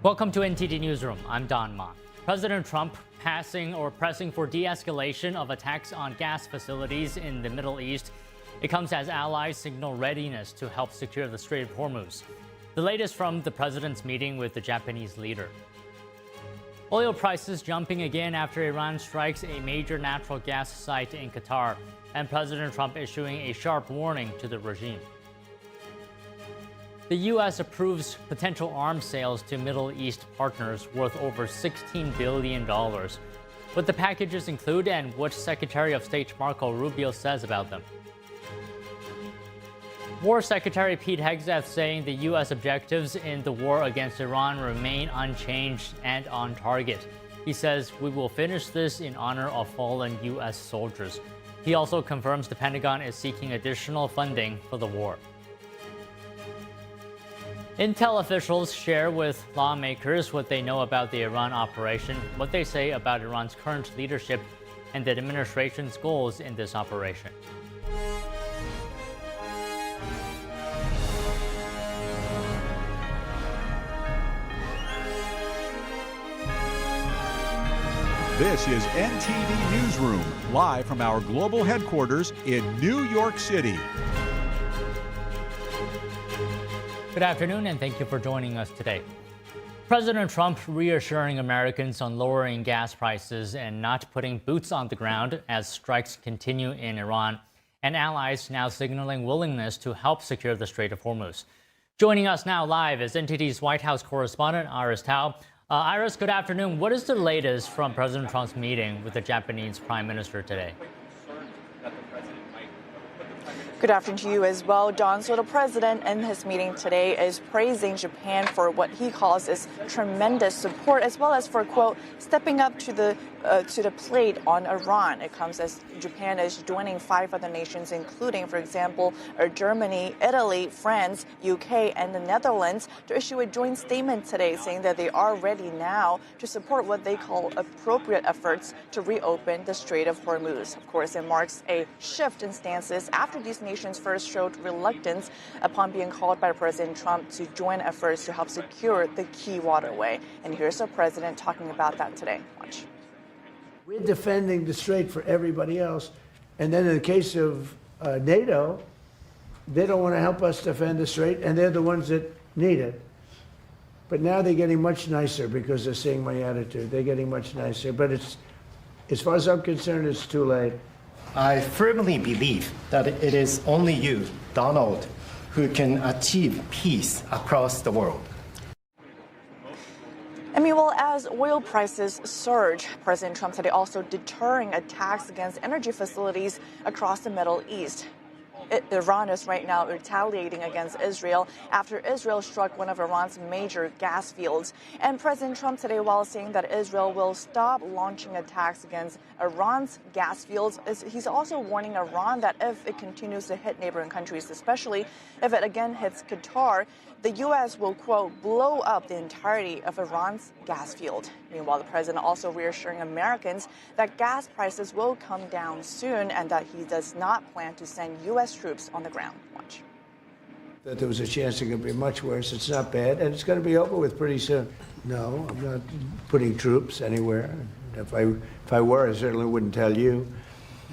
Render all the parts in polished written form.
Welcome to NTD Newsroom. I'm Don Ma. President Trump pressing for de-escalation of attacks on gas facilities in the Middle East. It comes as allies signal readiness to help secure the Strait of Hormuz. The latest from the president's meeting with the Japanese leader. Oil prices jumping again after Iran strikes a major natural gas site in Qatar, and President Trump issuing a sharp warning to the regime. The U.S. approves potential arms sales to Middle East partners worth over $16 billion. What the packages include and what Secretary of State Marco Rubio says about them. War Secretary Pete Hegseth saying the U.S. objectives in the war against Iran remain unchanged and on target. He says, "We will finish this in honor of fallen U.S. soldiers." He also confirms the Pentagon is seeking additional funding for the war. Intel officials share with lawmakers what they know about the Iran operation, what they say about Iran's current leadership, and the administration's goals in this operation. This is NTD Newsroom, live from our global headquarters in New York City. Good afternoon, and thank you for joining us today. President Trump reassuring Americans on lowering gas prices and not putting boots on the ground as strikes continue in Iran, and allies now signaling willingness to help secure the Strait of Hormuz. Joining us now live is NTD's White House correspondent, Iris Tao. Iris, good afternoon. What is the latest from President Trump's meeting with the Japanese Prime Minister today? Good afternoon to you as well, Don. So the president in his meeting today is praising Japan for what he calls its tremendous support, as well as for, quote, stepping up to the plate on Iran. It comes as Japan is joining 5 other nations, including, for example, Germany, Italy, France, UK, and the Netherlands, to issue a joint statement today saying that they are ready now to support what they call appropriate efforts to reopen the Strait of Hormuz. Of course, it marks a shift in stances after these nations first showed reluctance upon being called by President Trump to join efforts to help secure the key waterway. And here's the president talking about that today. Watch. We're defending the strait for everybody else. And then in the case of NATO, they don't want to help us defend the strait, and they're the ones that need it. But now they're getting much nicer because they're seeing my attitude. They're getting much nicer. But it's, as far as I'm concerned, it's too late. I firmly believe that it is only you, Donald, who can achieve peace across the world. I mean, well, as oil prices surge, President Trump said also deterring attacks against energy facilities across the Middle East. Iran is right now retaliating against Israel after Israel struck one of Iran's major gas fields. And President Trump today, while saying that Israel will stop launching attacks against Iran's gas fields, he's also warning Iran that if it continues to hit neighboring countries, especially if it again hits Qatar, the U.S. will, quote, blow up the entirety of Iran's gas field. Meanwhile, the president also reassuring Americans that gas prices will come down soon and that he does not plan to send U.S. troops on the ground. Watch. That there was a chance it could be much worse. It's not bad, and it's going to be over with pretty soon. No, I'm not putting troops anywhere. If I were, I certainly wouldn't tell you.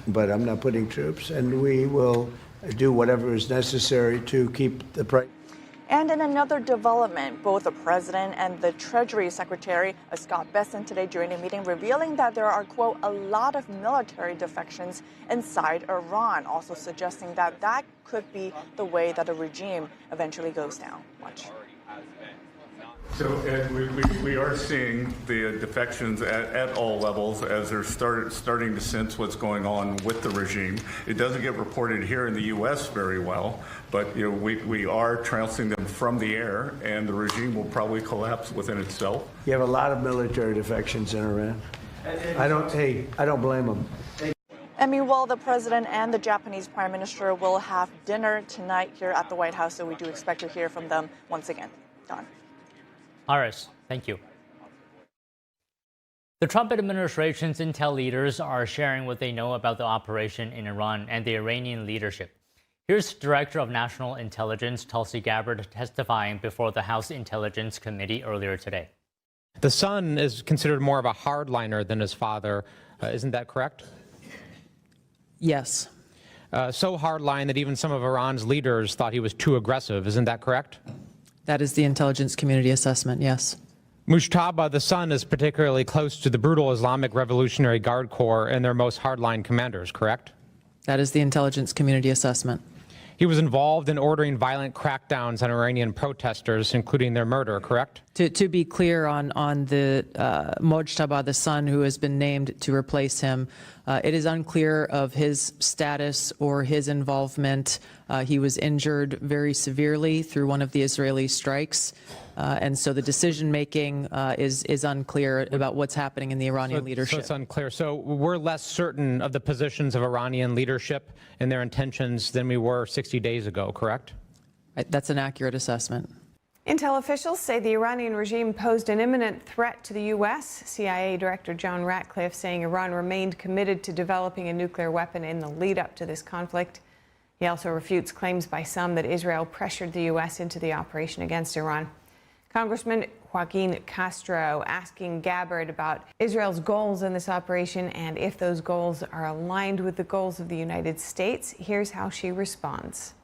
But I'm not putting troops, and we will do whatever is necessary to keep the price. And in another development, both the president and the Treasury Secretary, Scott Bessent, today during a meeting revealing that there are, quote, a lot of military defections inside Iran, also suggesting that that could be the way that the regime eventually goes down. Watch. So we are seeing the defections at all levels as they're starting to sense what's going on with the regime. It doesn't get reported here in the U.S. very well, but we are trouncing them from the air, and the regime will probably collapse within itself. You have a lot of military defections in Iran. I don't blame them. And meanwhile, the president and the Japanese prime minister will have dinner tonight here at the White House, so we do expect to hear from them once again. Don. Iris, thank you. The Trump administration's intel leaders are sharing what they know about the operation in Iran and the Iranian leadership. Here's Director of National Intelligence Tulsi Gabbard testifying before the House Intelligence Committee earlier today. The son is considered more of a hardliner than his father. Isn't that correct? Yes. So hardline that even some of Iran's leaders thought he was too aggressive. Isn't that correct? That is the intelligence community assessment, yes. Mujtaba, the son, is particularly close to the brutal Islamic Revolutionary Guard Corps and their most hardline commanders, correct? That is the intelligence community assessment. He was involved in ordering violent crackdowns on Iranian protesters, including their murder, correct? To be clear on the Mojtaba, the son who has been named to replace him, it is unclear of his status or his involvement. He was injured very severely through one of the Israeli strikes, and so the decision-making is unclear about what's happening in the Iranian leadership. So it's unclear. So we're less certain of the positions of Iranian leadership and their intentions than we were 60 days ago, correct? That's an accurate assessment. Intel officials say the Iranian regime posed an imminent threat to the U.S. CIA Director John Ratcliffe saying Iran remained committed to developing a nuclear weapon in the lead up to this conflict. He also refutes claims by some that Israel pressured the U.S. into the operation against Iran. Congressman Joaquin Castro asking Gabbard about Israel's goals in this operation and if those goals are aligned with the goals of the United States. Here's how she responds.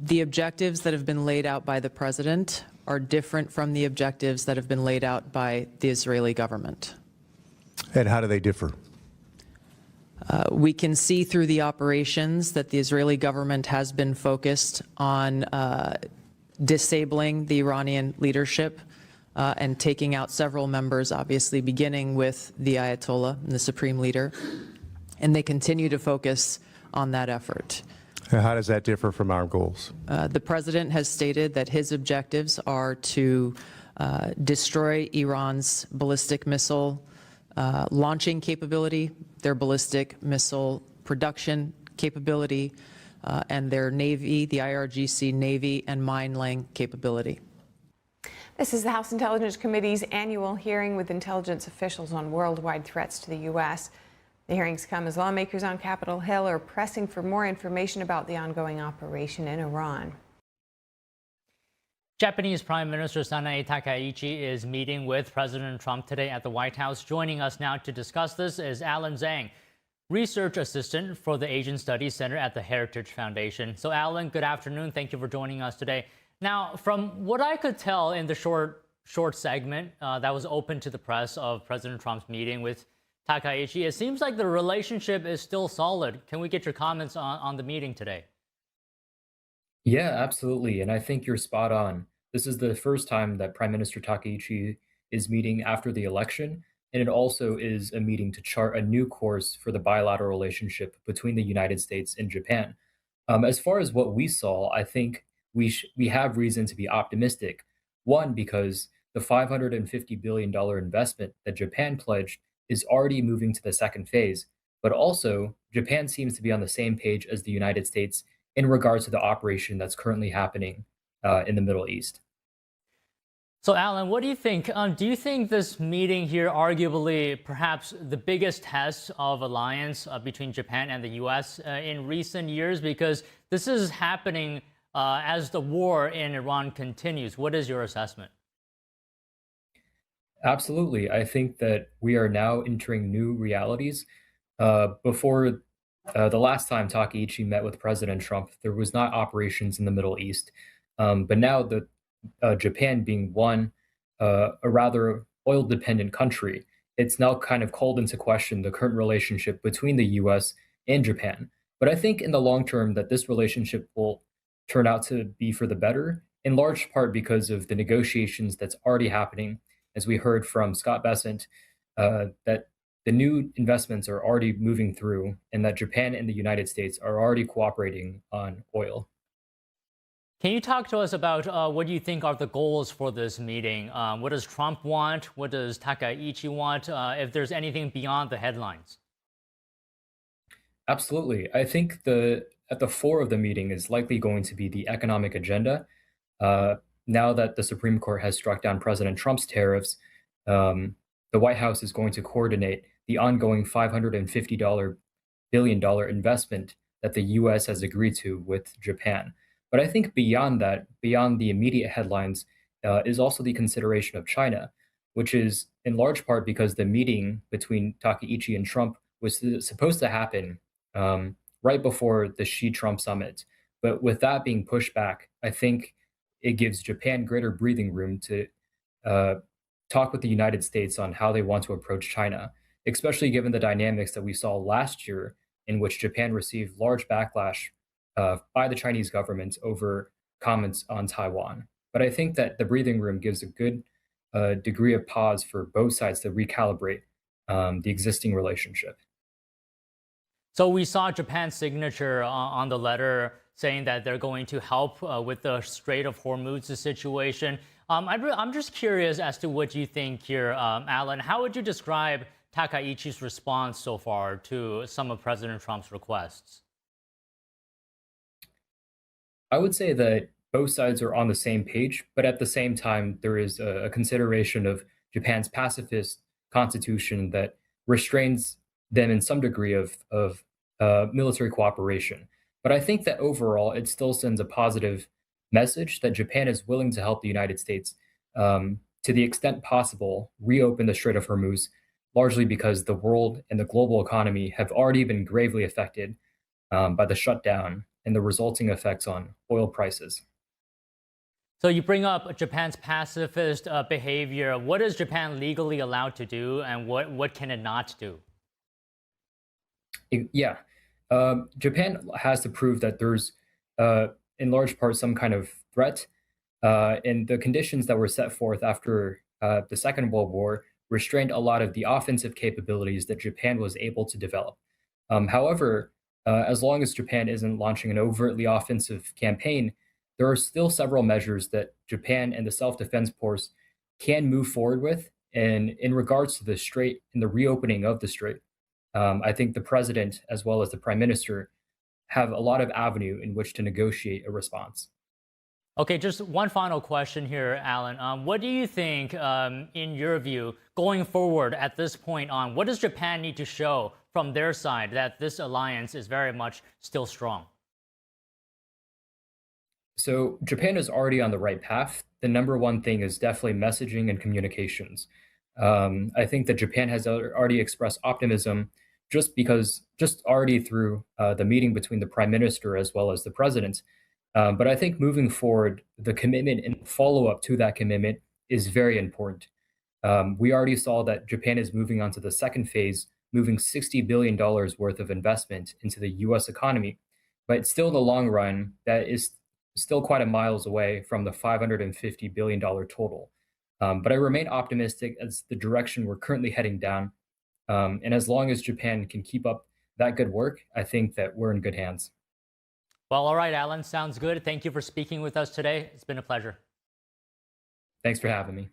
The objectives that have been laid out by the president are different from the objectives that have been laid out by the Israeli government. And how do they differ? We can see through the operations that the Israeli government has been focused on disabling the Iranian leadership and taking out several members, obviously beginning with the Ayatollah and the supreme leader. And they continue to focus on that effort. And how does that differ from our goals? The president has stated that his objectives are to destroy Iran's ballistic missile launching capability, their ballistic missile production capability, and their Navy, the IRGC Navy and mine-laying capability. This is the House Intelligence Committee's annual hearing with intelligence officials on worldwide threats to the U.S. The hearings come as lawmakers on Capitol Hill are pressing for more information about the ongoing operation in Iran. Japanese Prime Minister Sanae Takaichi is meeting with President Trump today at the White House. Joining us now to discuss this is Alan Zhang, Research Assistant for the Asian Studies Center at the Heritage Foundation. So Alan, good afternoon. Thank you for joining us today. Now, from what I could tell in the short segment that was open to the press of President Trump's meeting with Takaichi, it seems like the relationship is still solid. Can we get your comments on the meeting today? Yeah, absolutely. And I think you're spot on. This is the first time that Prime Minister Takaichi is meeting after the election. And it also is a meeting to chart a new course for the bilateral relationship between the United States and Japan. As far as what we saw, I think we have reason to be optimistic. One, because the $550 billion investment that Japan pledged is already moving to the second phase, but also Japan seems to be on the same page as the United States in regards to the operation that's currently happening in the Middle East. So Alan, what do you think? Do you think this meeting here, arguably perhaps the biggest test of alliance between Japan and the U.S. In recent years? Because this is happening as the war in Iran continues. What is your assessment? Absolutely. I think that we are now entering new realities. Before the last time Takaichi met with President Trump, there was not operations in the Middle East. But now Japan being a rather oil-dependent country, it's now kind of called into question the current relationship between the U.S. and Japan. But I think in the long term that this relationship will turn out to be for the better, in large part because of the negotiations that's already happening. As we heard from Scott Bessent, that the new investments are already moving through and that Japan and the United States are already cooperating on oil. Can you talk to us about what you think are the goals for this meeting? What does Trump want? What does Takaichi want? If there's anything beyond the headlines? Absolutely. I think at the fore of the meeting is likely going to be the economic agenda. Now that the Supreme Court has struck down President Trump's tariffs, the White House is going to coordinate the ongoing $550 billion investment that the U.S. has agreed to with Japan. But I think beyond that, beyond the immediate headlines, is also the consideration of China. which is in large part because the meeting between Takaichi and Trump was supposed to happen right before the Xi-Trump summit. But with that being pushed back, I think it gives Japan greater breathing room to talk with the United States on how they want to approach China, especially given the dynamics that we saw last year, in which Japan received large backlash by the Chinese government over comments on Taiwan. But I think that the breathing room gives a good degree of pause for both sides to recalibrate the existing relationship. So we saw Japan's signature on the letter saying that they're going to help with the Strait of Hormuz situation. I'm just curious as to what you think here, Alan. How would you describe Takaichi's response so far to some of President Trump's requests? I would say that both sides are on the same page, but at the same time, there is a consideration of Japan's pacifist constitution that restrains them in some degree of military cooperation. But I think that overall, it still sends a positive message that Japan is willing to help the United States to the extent possible reopen the Strait of Hormuz, largely because the world and the global economy have already been gravely affected by the shutdown and the resulting effects on oil prices. So you bring up Japan's pacifist behavior. What is Japan legally allowed to do, and what can it not do? Yeah, Japan has to prove that there's, in large part, some kind of threat. And the conditions that were set forth after the Second World War restrained a lot of the offensive capabilities that Japan was able to develop. However, as long as Japan isn't launching an overtly offensive campaign, there are still several measures that Japan and the self-defense force can move forward with. And in regards to the strait and the reopening of the strait, I think the president, as well as the prime minister, have a lot of avenue in which to negotiate a response. Okay, just one final question here, Alan. What do you think, in your view, going forward at this point on, what does Japan need to show from their side that this alliance is very much still strong? So Japan is already on the right path. The number one thing is definitely messaging and communications. I think that Japan has already expressed optimism just already through the meeting between the prime minister as well as the president. But I think moving forward, the commitment and follow-up to that commitment is very important. We already saw that Japan is moving on to the second phase, moving $60 billion worth of investment into the US economy. But still in the long run, that is still quite a miles away from the $550 billion total. But I remain optimistic as the direction we're currently heading down. And as long as Japan can keep up that good work, I think that we're in good hands. Well, all right, Alan, sounds good. Thank you for speaking with us today. It's been a pleasure. Thanks for having me.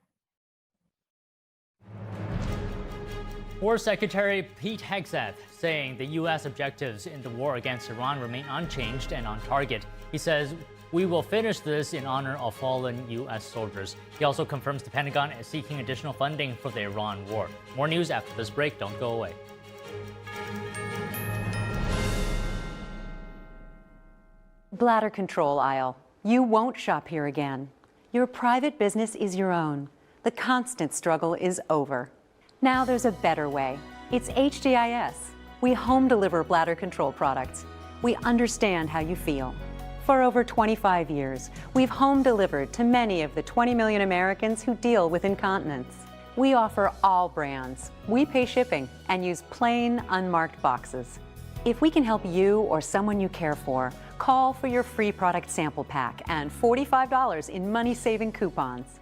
War Secretary Pete Hegseth saying the U.S. objectives in the war against Iran remain unchanged and on target. He says, "We will finish this in honor of fallen U.S. soldiers." He also confirms the Pentagon is seeking additional funding for the Iran war. More news after this break. Don't go away. Bladder control aisle. You won't shop here again. Your private business is your own. The constant struggle is over. Now there's a better way. It's HDIS. We home deliver bladder control products. We understand how you feel. For over 25 years, we've home delivered to many of the 20 million Americans who deal with incontinence. We offer all brands. We pay shipping and use plain, unmarked boxes. If we can help you or someone you care for, call for your free product sample pack and $45 in money-saving coupons.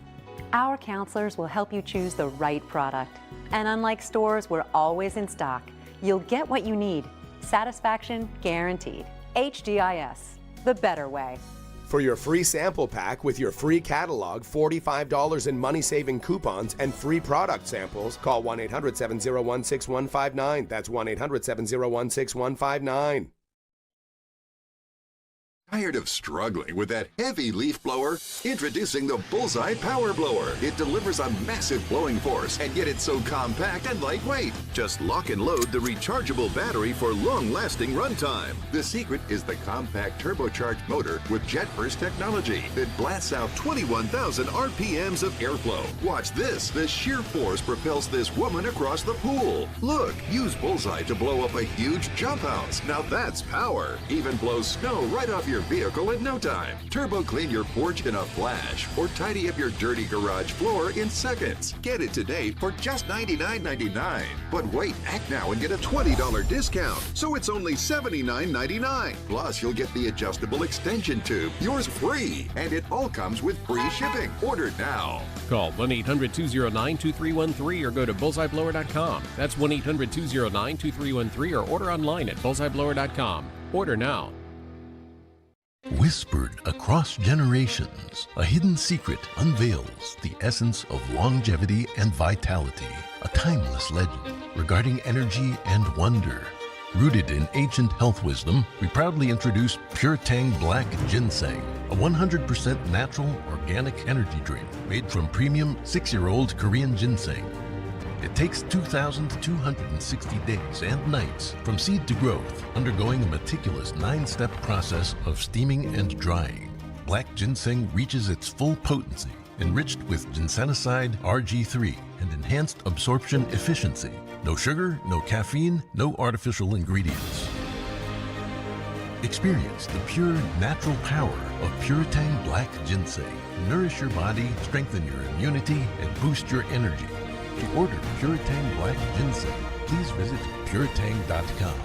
Our counselors will help you choose the right product. And unlike stores, we're always in stock. You'll get what you need. Satisfaction guaranteed. HDIS, the better way. For your free sample pack with your free catalog, $45 in money-saving coupons, and free product samples, call 1-800-701-6159. That's 1-800-701-6159. Tired of struggling with that heavy leaf blower? Introducing the Bullseye Power Blower. It delivers a massive blowing force, and yet it's so compact and lightweight. Just lock and load the rechargeable battery for long-lasting runtime. The secret is the compact turbocharged motor with jet burst technology that blasts out 21,000 RPMs of airflow. Watch this. The sheer force propels this woman across the pool. Look, use Bullseye to blow up a huge jump house. Now that's power. Even blows snow right off your vehicle in no time. Turbo clean your porch in a flash or tidy up your dirty garage floor in seconds. Get it today for just $99.99. But wait, act now and get a $20 discount. So it's only $79.99. Plus, you'll get the adjustable extension tube. Yours free. And it all comes with free shipping. Order now. Call 1-800-209-2313 or go to bullseyeblower.com. That's 1-800-209-2313 or order online at bullseyeblower.com. Order now. Whispered across generations, a hidden secret unveils the essence of longevity and vitality, a timeless legend regarding energy and wonder. Rooted in ancient health wisdom, we proudly introduce Pure Tang Black Ginseng, a 100% natural organic energy drink made from premium 6-year-old Korean ginseng. It takes 2,260 days and nights from seed to growth, undergoing a meticulous 9-step process of steaming and drying. Black ginseng reaches its full potency, enriched with ginsenoside RG3 and enhanced absorption efficiency. No sugar, no caffeine, no artificial ingredients. Experience the pure natural power of Pure Tang Black Ginseng. Nourish your body, strengthen your immunity, and boost your energy. To order Pure Tang Black Ginseng, please visit puretang.com.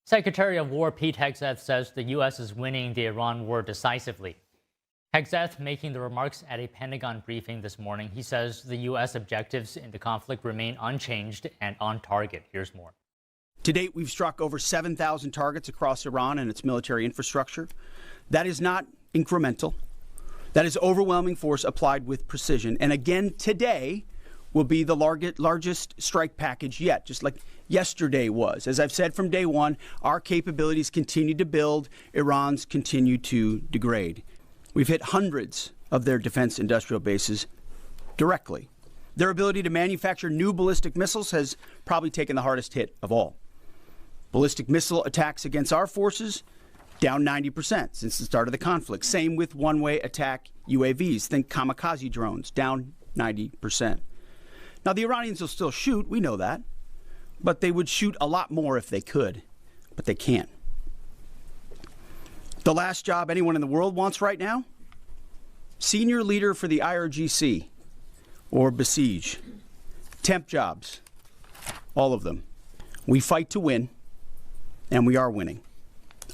Secretary of War Pete Hegseth says the U.S. is winning the Iran war decisively. Hegseth making the remarks at a Pentagon briefing this morning. He says the U.S. objectives in the conflict remain unchanged and on target. Here's more. To date, we've struck over 7,000 targets across Iran and its military infrastructure. That is not incremental. That is overwhelming force applied with precision. And again, today will be the largest strike package yet, just like yesterday was. As I've said from day one, our capabilities continue to build, Iran's continue to degrade. We've hit hundreds of their defense industrial bases directly. Their ability to manufacture new ballistic missiles has probably taken the hardest hit of all. Ballistic missile attacks against our forces, down 90% since the start of the conflict. Same with one-way attack UAVs, think kamikaze drones, down 90%. Now, the Iranians will still shoot, we know that, but they would shoot a lot more if they could, but they can't. The last job anyone in the world wants right now? Senior leader for the IRGC or Besiege. Temp jobs, all of them. We fight to win. And we are winning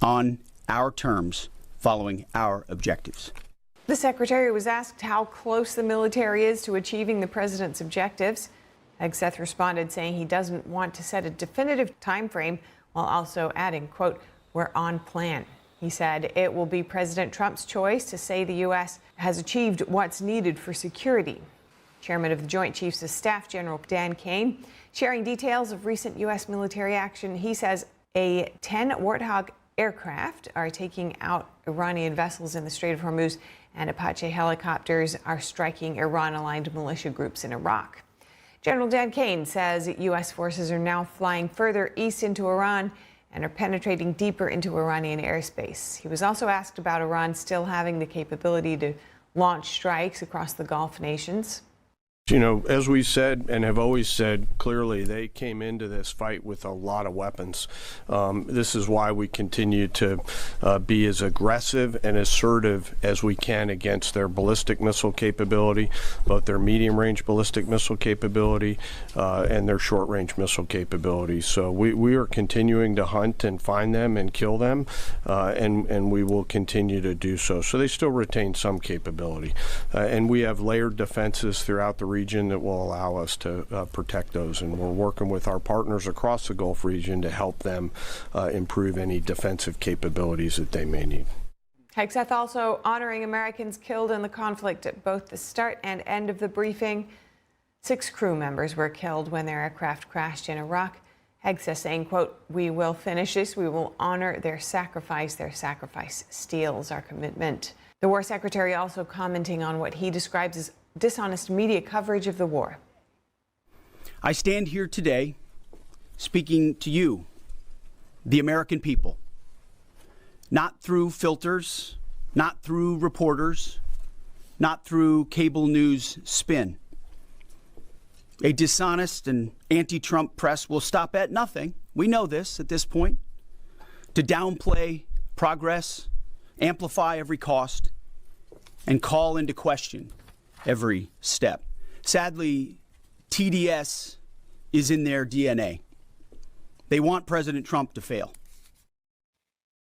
on our terms, following our objectives. The secretary was asked how close the military is to achieving the president's objectives. Hegseth responded saying he doesn't want to set a definitive time frame, while also adding, quote, "We're on plan." He said it will be President Trump's choice to say the U.S. has achieved what's needed for security. Chairman of the Joint Chiefs of Staff, General Dan Kane, sharing details of recent U.S. military action. He says 10 Warthog aircraft are taking out Iranian vessels in the Strait of Hormuz, and Apache helicopters are striking Iran-aligned militia groups in Iraq. General Dan Kane says U.S. forces are now flying further east into Iran and are penetrating deeper into Iranian airspace. He was also asked about Iran still having the capability to launch strikes across the Gulf nations. You know, as we said and have always said, clearly they came into this fight with a lot of weapons. This is why we continue to be as aggressive and assertive as we can against their ballistic missile capability, both their medium-range ballistic missile capability and their short-range missile capability. So we are continuing to hunt and find them and kill them, and we will continue to do so. So they still retain some capability. And we have layered defenses throughout the region that will allow us to protect those, and we're working with our partners across the Gulf region to help them improve any defensive capabilities that they may need. Hegseth also honoring Americans killed in the conflict at both the start and end of the briefing. 6 crew members were killed when their aircraft crashed in Iraq. Haig says, saying, quote, "We will finish this. We will honor their sacrifice. Their sacrifice steels our commitment." The War Secretary also commenting on what he describes as dishonest media coverage of the war. I stand here today speaking to you, the American people, not through filters, not through reporters, not through cable news spin. A dishonest and anti-Trump press will stop at nothing. We know this at this point. To downplay progress, amplify every cost, and call into question every step. Sadly, TDS is in their DNA. They want President Trump to fail.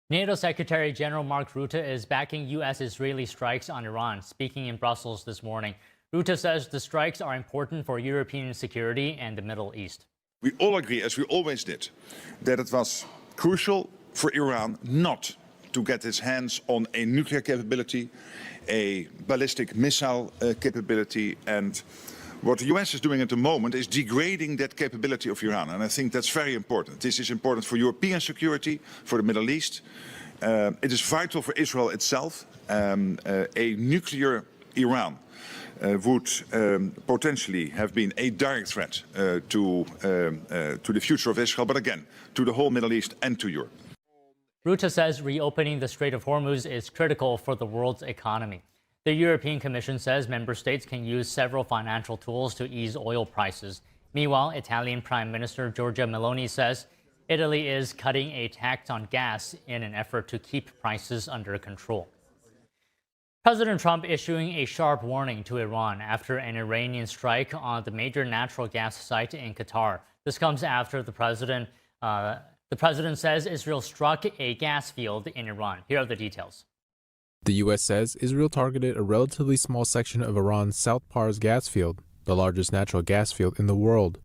NATO Secretary General Mark Rutte is backing U.S.-Israeli strikes on Iran. Speaking in Brussels this morning, Rutte says the strikes are important for European security and the Middle East. We all agree, as we always did, that it was crucial for Iran not to get its hands on a nuclear capability, a ballistic missile capability, and what the US is doing at the moment is degrading that capability of Iran, and I think that's very important. This is important for European security, for the Middle East. It is vital for Israel itself. A nuclear Iran would potentially have been a direct threat to the future of Israel, but again, to the whole Middle East and to Europe. Rutte says reopening the Strait of Hormuz is critical for the world's economy. The European Commission says member states can use several financial tools to ease oil prices. Meanwhile, Italian Prime Minister Giorgia Meloni says Italy is cutting a tax on gas in an effort to keep prices under control. President Trump issuing a sharp warning to Iran after an Iranian strike on the major natural gas site in Qatar. This comes after the president says Israel struck a gas field in Iran. Here are the details. The U.S. says Israel targeted a relatively small section of Iran's South Pars gas field, the largest natural gas field in the world.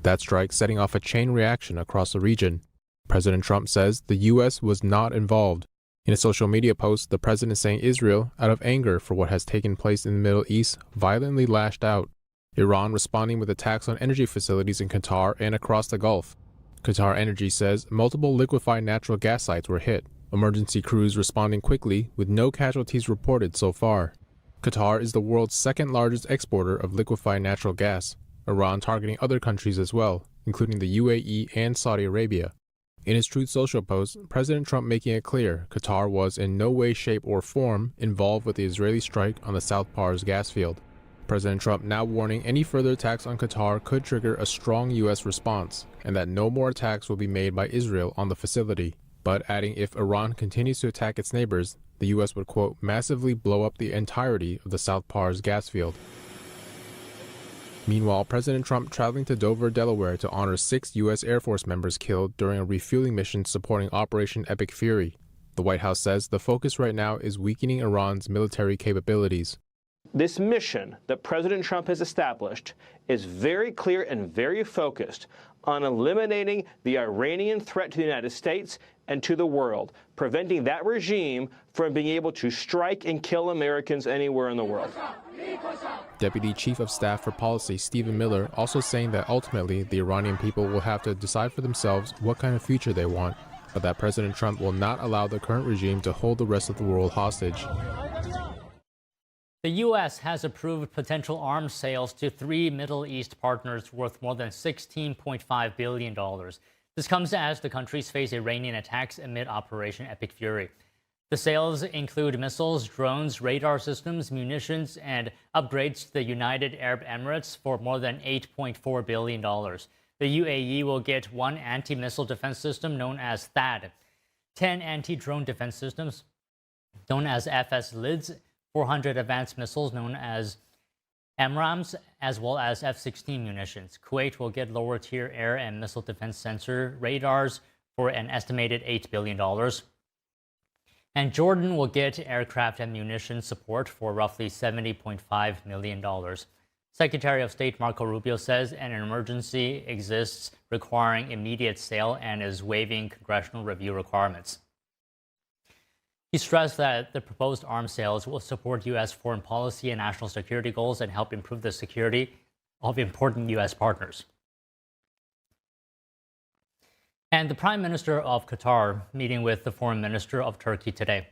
That strike setting off a chain reaction across the region. President Trump says the U.S. was not involved. In a social media post, the president saying Israel, out of anger for what has taken place in the Middle East, violently lashed out. Iran responding with attacks on energy facilities in Qatar and across the Gulf. Qatar Energy says multiple liquefied natural gas sites were hit. Emergency crews responding quickly with no casualties reported so far. Qatar is the world's second largest exporter of liquefied natural gas. Iran targeting other countries as well, including the UAE and Saudi Arabia. In his Truth Social post, President Trump making it clear Qatar was in no way, shape, or form involved with the Israeli strike on the South Pars gas field. President Trump now warning any further attacks on Qatar could trigger a strong U.S. response, and that no more attacks will be made by Israel on the facility. But adding if Iran continues to attack its neighbors, the U.S. would, quote, massively blow up the entirety of the South Pars gas field. Meanwhile, President Trump traveling to Dover, Delaware to honor 6 U.S. Air Force members killed during a refueling mission supporting Operation Epic Fury. The White House says the focus right now is weakening Iran's military capabilities. This mission that President Trump has established is very clear and very focused on eliminating the Iranian threat to the United States and to the world, preventing that regime from being able to strike and kill Americans anywhere in the world. Deputy Chief of Staff for Policy Stephen Miller also saying that ultimately the Iranian people will have to decide for themselves what kind of future they want, but that President Trump will not allow the current regime to hold the rest of the world hostage. The U.S. has approved potential arms sales to 3 Middle East partners worth more than $16.5 billion. This comes as the countries face Iranian attacks amid Operation Epic Fury. The sales include missiles, drones, radar systems, munitions, and upgrades to the United Arab Emirates for more than $8.4 billion. The UAE will get 1 anti-missile defense system known as THAAD, 10 anti-drone defense systems known as FS-LIDS, 400 advanced missiles known as AMRAAMs, as well as F-16 munitions. Kuwait will get lower-tier air and missile defense sensor radars for an estimated $8 billion. And Jordan will get aircraft and munition support for roughly $70.5 million. Secretary of State Marco Rubio says an emergency exists requiring immediate sale and is waiving congressional review requirements. He stressed that the proposed arms sales will support U.S. foreign policy and national security goals and help improve the security of important U.S. partners. And the Prime Minister of Qatar meeting with the Foreign Minister of Turkey today.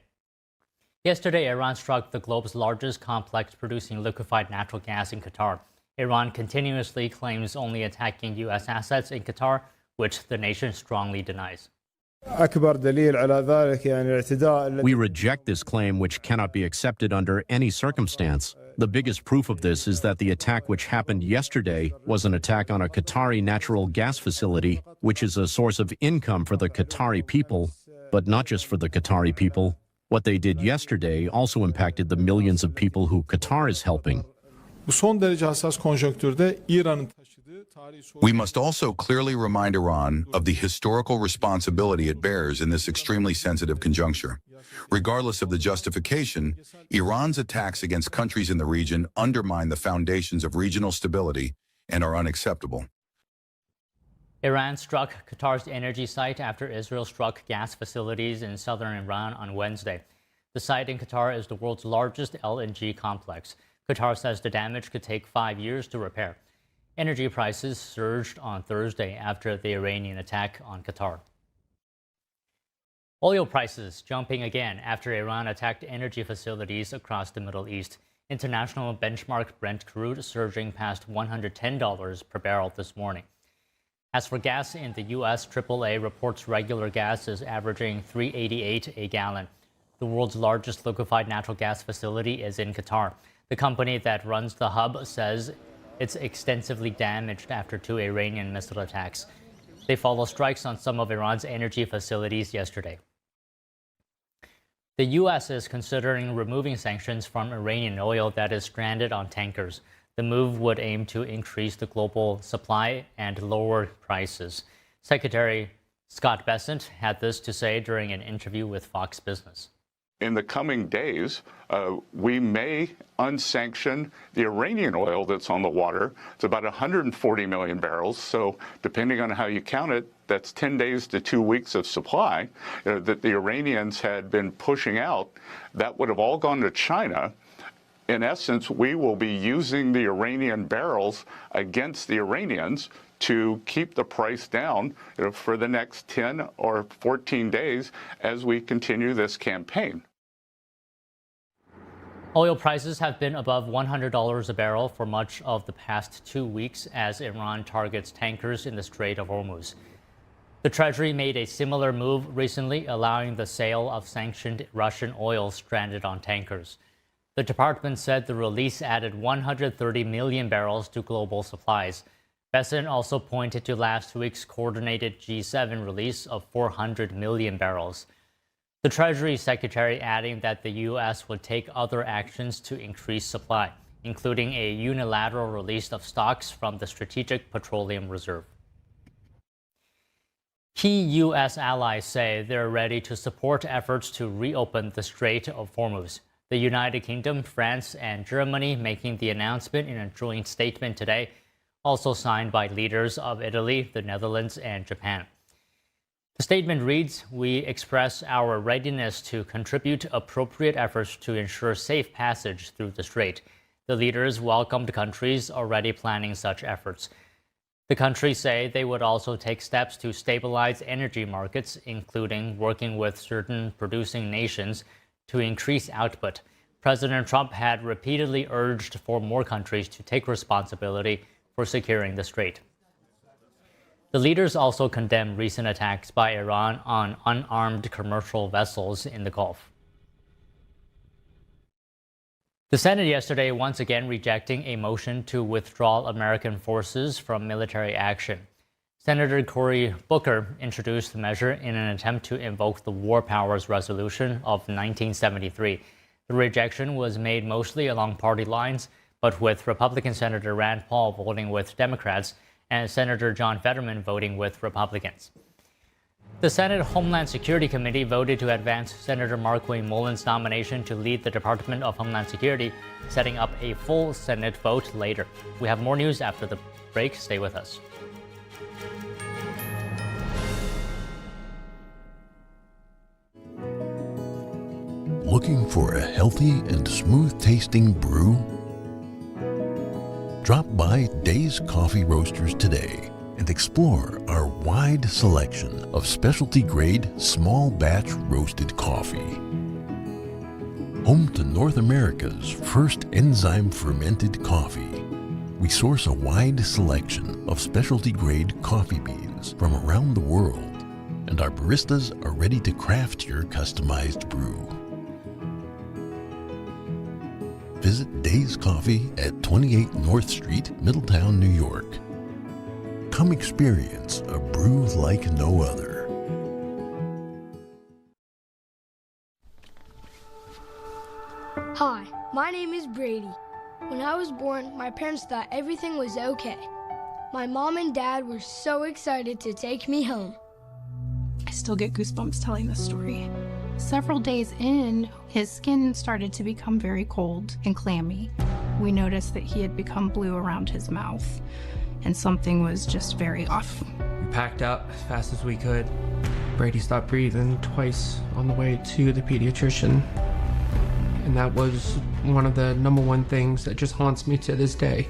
Yesterday, Iran struck the globe's largest complex producing liquefied natural gas in Qatar. Iran continuously claims only attacking U.S. assets in Qatar, which the nation strongly denies. We reject this claim, which cannot be accepted under any circumstance. The biggest proof of this is that the attack which happened yesterday was an attack on a Qatari natural gas facility, which is a source of income for the Qatari people, but not just for the Qatari people. What they did yesterday also impacted the millions of people who Qatar is helping. We must also clearly remind Iran of the historical responsibility it bears in this extremely sensitive conjuncture. Regardless of the justification, Iran's attacks against countries in the region undermine the foundations of regional stability and are unacceptable. Iran struck Qatar's energy site after Israel struck gas facilities in southern Iran on Wednesday. The site in Qatar is the world's largest LNG complex. Qatar says the damage could take 5 years to repair. Energy prices surged on Thursday after the Iranian attack on Qatar. Oil prices jumping again after Iran attacked energy facilities across the Middle East. International benchmark Brent crude surging past $110 per barrel this morning. As for gas in the U.S., AAA reports regular gas is averaging $3.88 a gallon. The world's largest liquefied natural gas facility is in Qatar. The company that runs the hub says it's extensively damaged after 2 Iranian missile attacks. They follow strikes on some of Iran's energy facilities yesterday. The U.S. is considering removing sanctions from Iranian oil that is stranded on tankers. The move would aim to increase the global supply and lower prices. Secretary Scott Bessent had this to say during an interview with Fox Business. In the coming days, we may unsanction the Iranian oil that's on the water. It's about 140 million barrels. So depending on how you count it, that's 10 days to 2 weeks of supply that the Iranians had been pushing out. That would have all gone to China. In essence, we will be using the Iranian barrels against the Iranians to keep the price down for the next 10 or 14 days as we continue this campaign. Oil prices have been above $100 a barrel for much of the past 2 weeks as Iran targets tankers in the Strait of Hormuz. The Treasury made a similar move recently, allowing the sale of sanctioned Russian oil stranded on tankers. The department said the release added 130 million barrels to global supplies. Bessent also pointed to last week's coordinated G7 release of 400 million barrels. The Treasury Secretary adding that the U.S. would take other actions to increase supply, including a unilateral release of stocks from the Strategic Petroleum Reserve. Key U.S. allies say they're ready to support efforts to reopen the Strait of Hormuz. The United Kingdom, France, and Germany making the announcement in a joint statement today, also signed by leaders of Italy, the Netherlands, and Japan. The statement reads, "We express our readiness to contribute appropriate efforts to ensure safe passage through the strait." The leaders welcomed countries already planning such efforts. The countries say they would also take steps to stabilize energy markets, including working with certain producing nations to increase output. President Trump had repeatedly urged for more countries to take responsibility for securing the strait. The leaders also condemned recent attacks by Iran on unarmed commercial vessels in the Gulf. The Senate yesterday once again rejecting a motion to withdraw American forces from military action. Senator Cory Booker introduced the measure in an attempt to invoke the War Powers Resolution of 1973. The rejection was made mostly along party lines, but with Republican Senator Rand Paul voting with Democrats and Senator John Fetterman voting with Republicans. The Senate Homeland Security Committee voted to advance Senator Markwayne Mullin's nomination to lead the Department of Homeland Security, setting up a full Senate vote later. We have more news after the break. Stay with us. Looking for a healthy and smooth-tasting brew? Drop by Days Coffee Roasters today and explore our wide selection of specialty-grade, small-batch roasted coffee. Home to North America's first enzyme-fermented coffee, we source a wide selection of specialty-grade coffee beans from around the world, and our baristas are ready to craft your customized brew. Visit Days Coffee at 28 North Street, Middletown, New York. Come experience a brew like no other. Hi, my name is Brady. When I was born, my parents thought everything was okay. My mom and dad were so excited to take me home. I still get goosebumps telling this story. Several days in, his skin started to become very cold and clammy. We noticed that he had become blue around his mouth, and something was just very off. We packed up as fast as we could. Brady stopped breathing twice on the way to the pediatrician. And that was one of the #1 things that just haunts me to this day.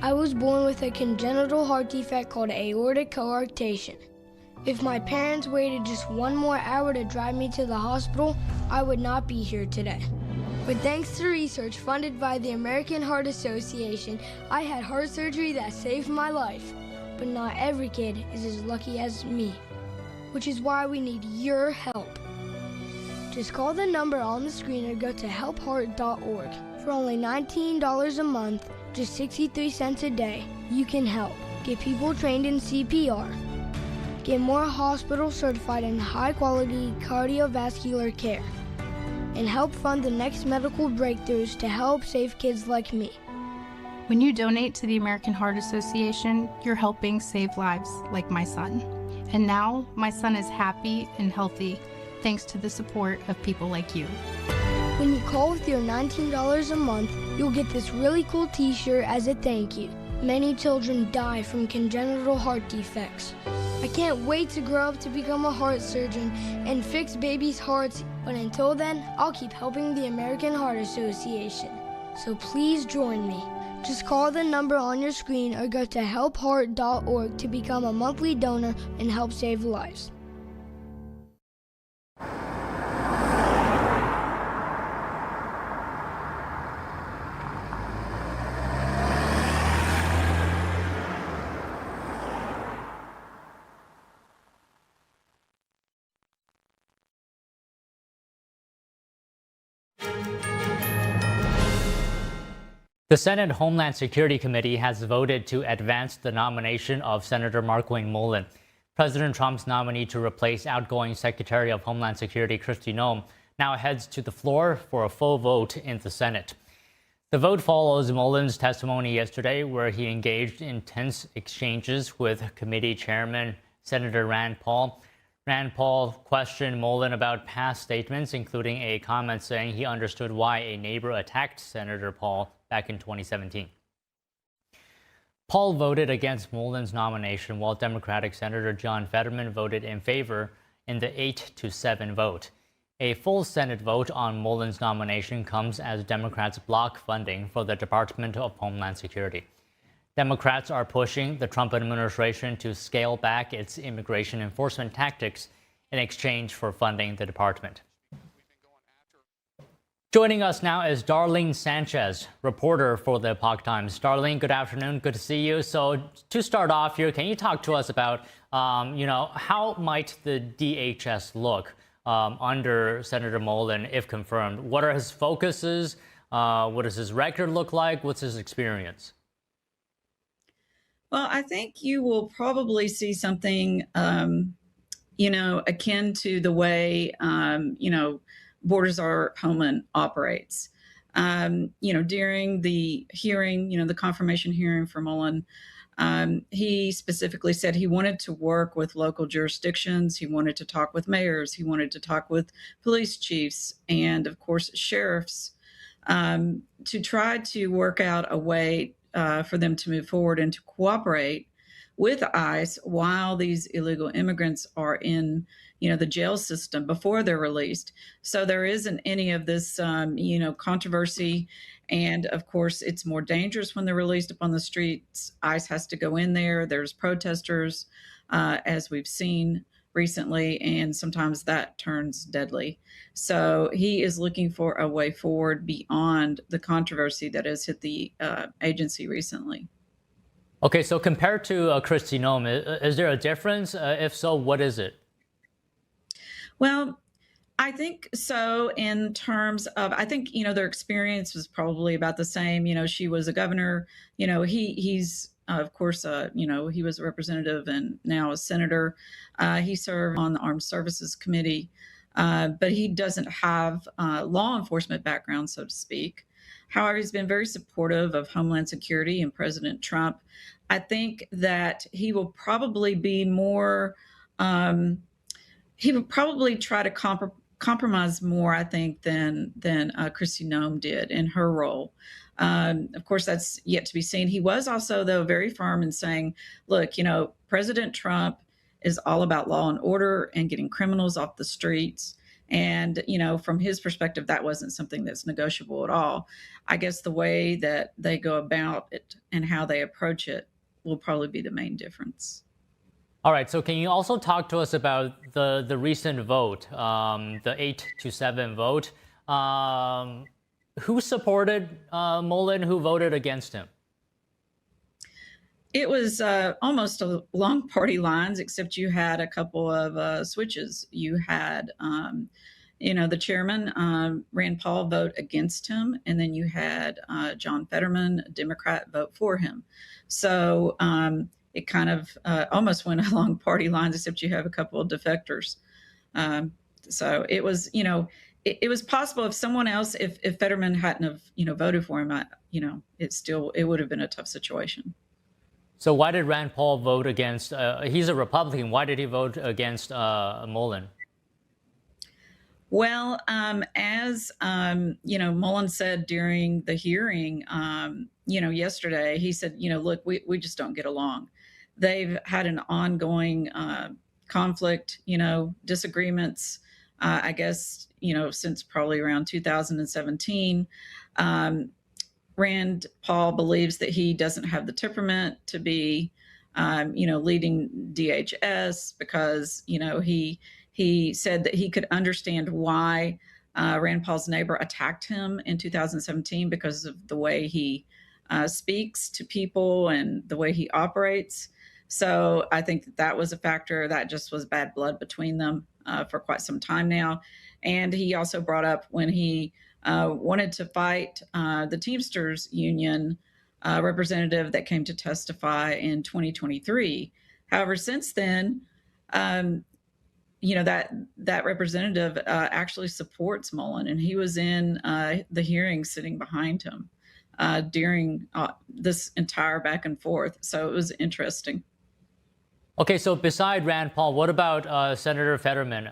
I was born with a congenital heart defect called aortic coarctation. If my parents waited just 1 more hour to drive me to the hospital, I would not be here today. But thanks to research funded by the American Heart Association, I had heart surgery that saved my life. But not every kid is as lucky as me, which is why we need your help. Just call the number on the screen or go to helpheart.org. For only $19 a month, just 63 cents a day, you can help. Get people trained in CPR. Get more hospitals certified in high-quality cardiovascular care. And help fund the next medical breakthroughs to help save kids like me. When you donate to the American Heart Association, you're helping save lives like my son. And now my son is happy and healthy thanks to the support of people like you. When you call with your $19 a month, you'll get this really cool t-shirt as a thank you. Many children die from congenital heart defects. I can't wait to grow up to become a heart surgeon and fix babies' hearts, but until then, I'll keep helping the American Heart Association. So please join me. Just call the number on your screen or go to helpheart.org to become a monthly donor and help save lives. The Senate Homeland Security Committee has voted to advance the nomination of Senator Markwayne Mullin. President Trump's nominee to replace outgoing Secretary of Homeland Security Kristi Noem now heads to the floor for a full vote in the Senate. The vote follows Mullin's testimony yesterday, where he engaged in tense exchanges with committee chairman Senator Rand Paul. Rand Paul questioned Mullin about past statements, including a comment saying he understood why a neighbor attacked Senator Paul back in 2017. Paul voted against Mullin's nomination, while Democratic Senator John Fetterman voted in favor in the 8-7 vote. A full Senate vote on Mullin's nomination comes as Democrats block funding for the Department of Homeland Security. Democrats are pushing the Trump administration to scale back its immigration enforcement tactics in exchange for funding the department. Joining us now is Darlene Sanchez, reporter for the Epoch Times. Darlene, good afternoon. Good to see you. So to start off here, can you talk to us about, how might the DHS look under Senator Mullin if confirmed? What are his focuses? What does his record look like? What's his experience? Well, I think you will probably see something, akin to the way, Borders Our Homeland operates. During the hearing, the confirmation hearing for Mullin, he specifically said he wanted to work with local jurisdictions. He wanted to talk with mayors. He wanted to talk with police chiefs and, of course, sheriffs to try to work out a way for them to move forward and to cooperate with ICE while these illegal immigrants are in, the jail system before they're released. So there isn't any of this, controversy And of course, it's more dangerous when they're released upon the streets. ICE has to go in there. There's protesters, as we've seen recently, and sometimes that turns deadly. So he is looking for a way forward beyond the controversy that has hit the agency recently. Okay, so compared to Kristi Noem, is there a difference? If so, what is it? Well, I think so in terms of, I think, their experience was probably about the same. She was a governor, he's of course, he was a representative and now a senator. He served on the Armed Services Committee, but he doesn't have a law enforcement background, so to speak. However, he's been very supportive of Homeland Security and President Trump. I think that he will probably be more, he would probably try to compromise more, I think, than Kristi Noem did in her role. Of course, that's yet to be seen. He was also, though, very firm in saying, look, President Trump is all about law and order and getting criminals off the streets. And, from his perspective, that wasn't something that's negotiable at all. I guess the way that they go about it and how they approach it will probably be the main difference. All right, so can you also talk to us about the recent vote, the 8-7 vote? Who supported Mullen? Who voted against him? It was almost along party lines, except you had a couple of switches. You had, the chairman, Rand Paul, vote against him, and then you had John Fetterman, a Democrat, vote for him. So it kind of almost went along party lines, except you have a couple of defectors. So it was, it was possible if someone else, if Fetterman hadn't have, voted for him, it would have been a tough situation. So why did Rand Paul vote against, he's a Republican, why did he vote against Mullen? Well, as, Mullen said during the hearing, yesterday, he said, look, we just don't get along. They've had an ongoing conflict, disagreements, I guess, since probably around 2017. Rand Paul believes that he doesn't have the temperament to be, leading DHS because, he said that he could understand why Rand Paul's neighbor attacked him in 2017 because of the way he speaks to people and the way he operates. So I think that was a factor. That just was bad blood between them for quite some time now. And he also brought up when he wanted to fight the Teamsters union representative that came to testify in 2023. However, since then, that representative actually supports Mullen, and he was in the hearing sitting behind him during this entire back and forth. So it was interesting. Okay, so beside Rand Paul, what about Senator Fetterman?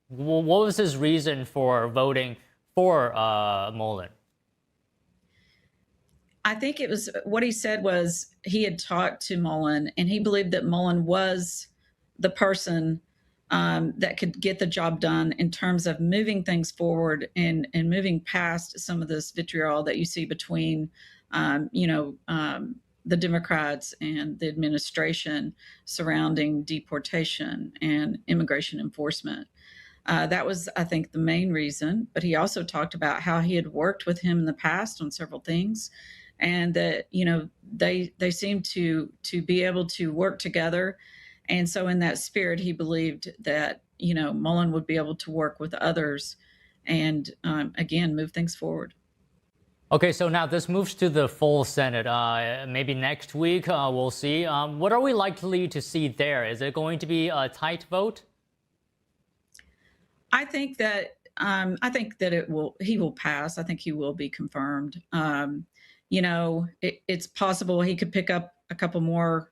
What was his reason for voting for Mullen? I think it was, what he said was he had talked to Mullen and he believed that Mullen was the person that could get the job done in terms of moving things forward and moving past some of this vitriol that you see between, the Democrats and the administration surrounding deportation and immigration enforcement. That was, I think, the main reason. But he also talked about how he had worked with him in the past on several things, and that they seemed to be able to work together. And so, in that spirit, he believed that Mullen would be able to work with others and again move things forward. Okay, so now this moves to the full Senate. Maybe next week we'll see. What are we likely to see there? Is it going to be a tight vote? I think that he will pass. I think he will be confirmed. It's possible he could pick up a couple more,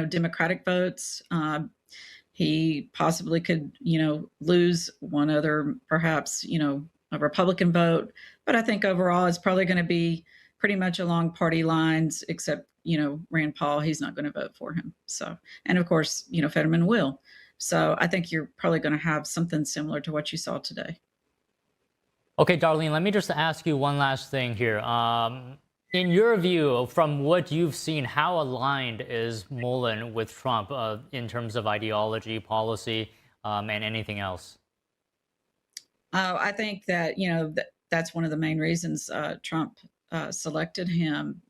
Democratic votes. He possibly could, lose one other, perhaps, a Republican vote. But I think overall it's probably going to be pretty much along party lines, except, Rand Paul, he's not going to vote for him. So, and of course, Fetterman will. So I think you're probably going to have something similar to what you saw today. Okay, Darlene, let me just ask you one last thing here. In your view, from what you've seen, how aligned is Mullen with Trump in terms of ideology, policy, and anything else? I think that, that's one of the main reasons Trump selected him,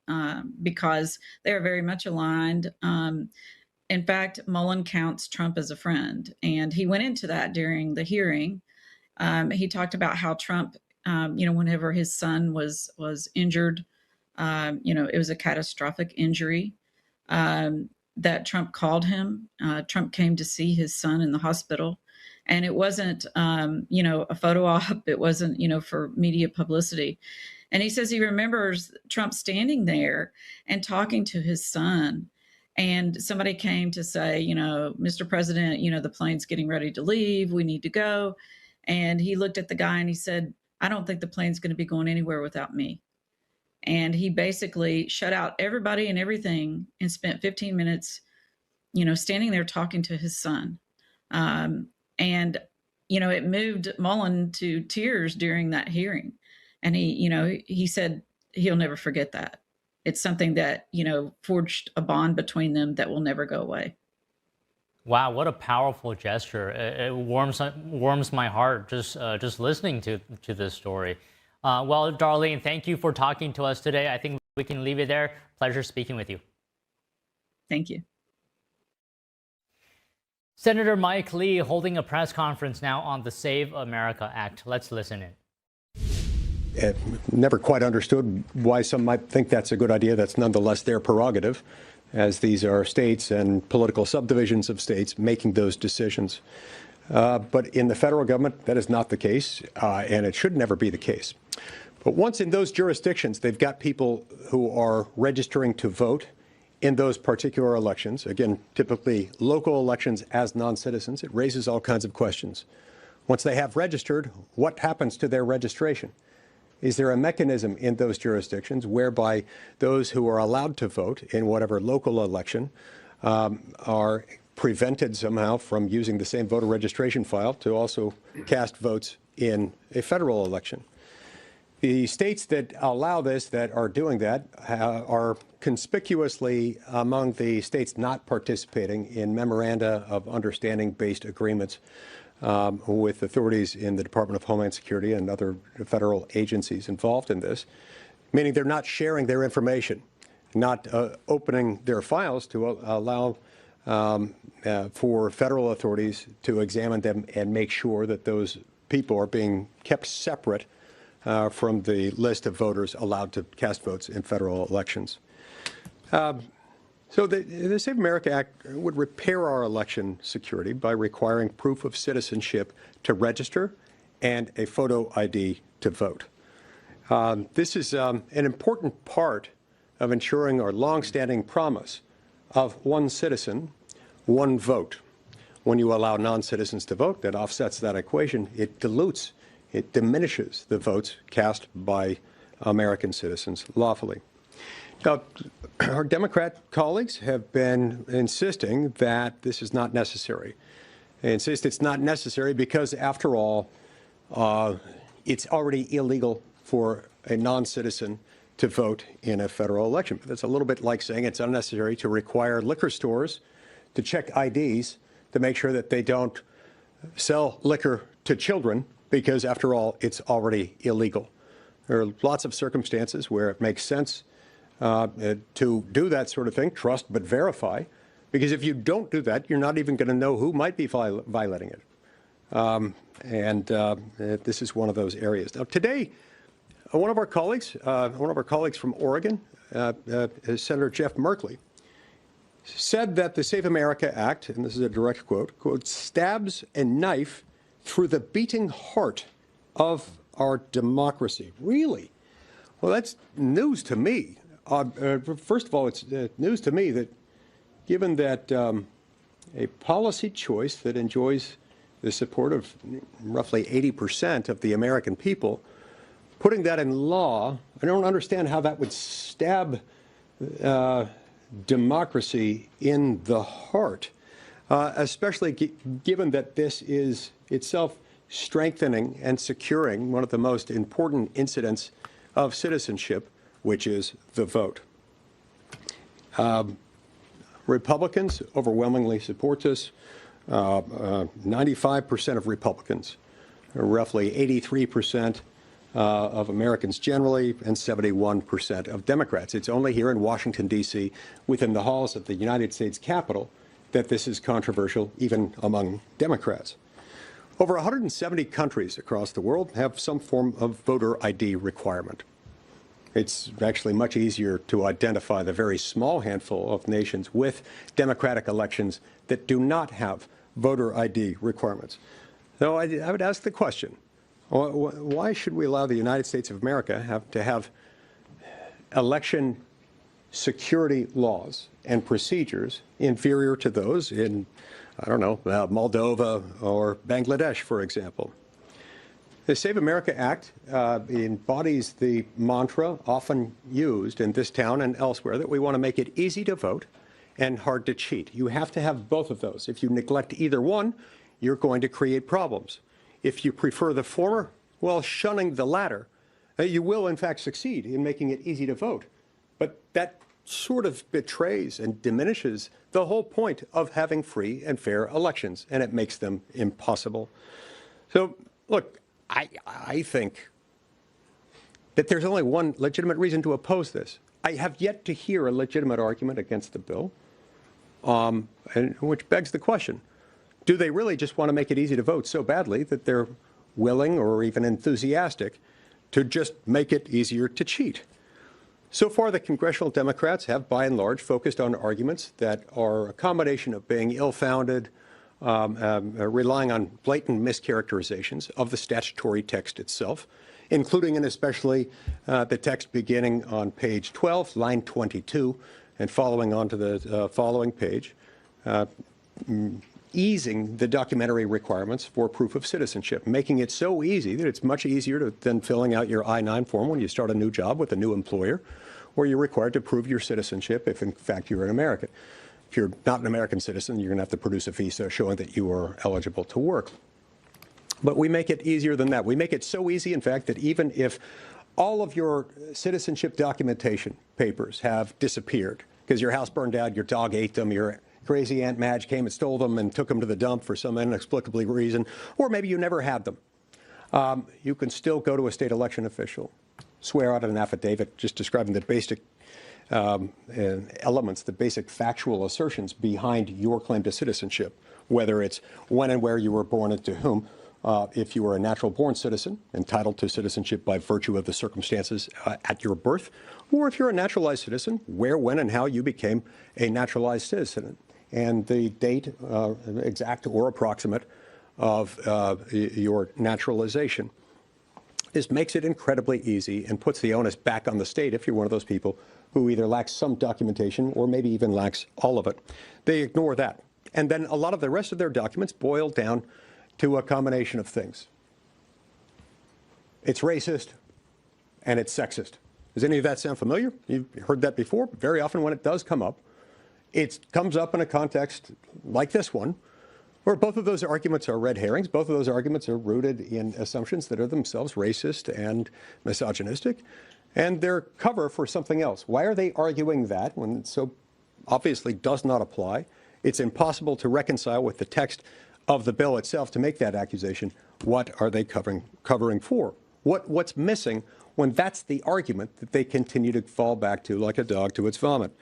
because they are very much aligned. In fact, Mullen counts Trump as a friend, and he went into that during the hearing. He talked about how Trump, whenever his son was injured, it was a catastrophic injury, that Trump called him. Trump came to see his son in the hospital, and it wasn't, a photo op. It wasn't, for media publicity. And he says he remembers Trump standing there and talking to his son. And somebody came to say, Mr. President, the plane's getting ready to leave. We need to go. And he looked at the guy and he said, I don't think the plane's going to be going anywhere without me. And he basically shut out everybody and everything and spent 15 minutes, standing there talking to his son. And, it moved Mullen to tears during that hearing. And he said he'll never forget that. It's something that, forged a bond between them that will never go away. Wow, what a powerful gesture. It warms my heart just listening to this story. Well, Darlene, thank you for talking to us today. I think we can leave it there. Pleasure speaking with you. Thank you. Senator Mike Lee holding a press conference now on the Save America Act. Let's listen in. Never quite understood why some might think that's a good idea. That's nonetheless their prerogative, as these are states and political subdivisions of states making those decisions. But in the federal government, that is not the case, and it should never be the case. But once in those jurisdictions, they've got people who are registering to vote in those particular elections, again, typically local elections as non-citizens, it raises all kinds of questions. Once they have registered, what happens to their registration? Is there a mechanism in those jurisdictions whereby those who are allowed to vote in whatever local election are prevented somehow from using the same voter registration file to also cast votes in a federal election? The states that allow this, that are doing that, are conspicuously among the states not participating in memoranda of understanding-based agreements with authorities in the Department of Homeland Security and other federal agencies involved in this, meaning they're not sharing their information, not opening their files to allow for federal authorities to examine them and make sure that those people are being kept separate from the list of voters allowed to cast votes in federal elections. So the Save America Act would repair our election security by requiring proof of citizenship to register and a photo ID to vote. This is an important part of ensuring our longstanding promise of one citizen, one vote. When you allow non-citizens to vote, that offsets that equation. It dilutes, it diminishes the votes cast by American citizens lawfully. Now, our Democrat colleagues have been insisting that this is not necessary. They insist it's not necessary because, after all, it's already illegal for a non-citizen to vote in a federal election. That's a little bit like saying it's unnecessary to require liquor stores to check IDs to make sure that they don't sell liquor to children because, after all, it's already illegal. There are lots of circumstances where it makes sense to do that sort of thing, trust but verify, because if you don't do that, you're not even going to know who might be violating it. This is one of those areas. Now, today, one of our colleagues from Oregon, Senator Jeff Merkley, said that the Save America Act, and this is a direct quote, stabs a knife through the beating heart of our democracy. Really? Well, that's news to me. First of all, it's news to me that given that a policy choice that enjoys the support of roughly 80% of the American people, putting that in law, I don't understand how that would stab democracy in the heart, especially given that this is itself strengthening and securing one of the most important incidents of citizenship, which is the vote. Republicans overwhelmingly support this. 95% of Republicans, roughly 83% of Americans generally, and 71% of Democrats. It's only here in Washington, D.C., within the halls of the United States Capitol, that this is controversial, even among Democrats. Over 170 countries across the world have some form of voter ID requirement. It's actually much easier to identify the very small handful of nations with democratic elections that do not have voter ID requirements. So I would ask the question, why should we allow the United States of America to have election security laws and procedures inferior to those in, I don't know, Moldova or Bangladesh, for example? The Save America Act embodies the mantra often used in this town and elsewhere that we want to make it easy to vote and hard to cheat. You have to have both of those. If you neglect either one, you're going to create problems. If you prefer the former, while shunning the latter, you will in fact succeed in making it easy to vote. But that sort of betrays and diminishes the whole point of having free and fair elections, and it makes them impossible. So, look, I think that there's only one legitimate reason to oppose this. I have yet to hear a legitimate argument against the bill, and which begs the question, do they really just want to make it easy to vote so badly that they're willing or even enthusiastic to just make it easier to cheat? So far, the congressional Democrats have, by and large, focused on arguments that are a combination of being ill-founded, relying on blatant mischaracterizations of the statutory text itself, including and especially the text beginning on page 12, line 22, and following on to the following page, easing the documentary requirements for proof of citizenship, making it so easy that it's much easier than filling out your I-9 form when you start a new job with a new employer, where you're required to prove your citizenship if, in fact, you're an American. If you're not an American citizen, you're going to have to produce a visa showing that you are eligible to work. But we make it easier than that. We make it so easy, in fact, that even if all of your citizenship documentation papers have disappeared because your house burned down, your dog ate them, your crazy Aunt Madge came and stole them and took them to the dump for some inexplicable reason, or maybe you never had them, you can still go to a state election official, swear out an affidavit just describing the basic elements, the basic factual assertions behind your claim to citizenship, whether it's when and where you were born and to whom. If you were a natural-born citizen, entitled to citizenship by virtue of the circumstances at your birth, or if you're a naturalized citizen, where, when, and how you became a naturalized citizen, and the date, exact or approximate, of your naturalization. This makes it incredibly easy and puts the onus back on the state if you're one of those people who either lacks some documentation or maybe even lacks all of it. They ignore that. And then a lot of the rest of their documents boil down to a combination of things. It's racist and it's sexist. Does any of that sound familiar? You've heard that before. But very often when it does come up, it comes up in a context like this one, where both of those arguments are red herrings. Both of those arguments are rooted in assumptions that are themselves racist and misogynistic, and they're cover for something else. Why are they arguing that when it so obviously does not apply? It's impossible to reconcile with the text of the bill itself to make that accusation. What are they covering for? What's missing when that's the argument that they continue to fall back to like a dog to its vomit?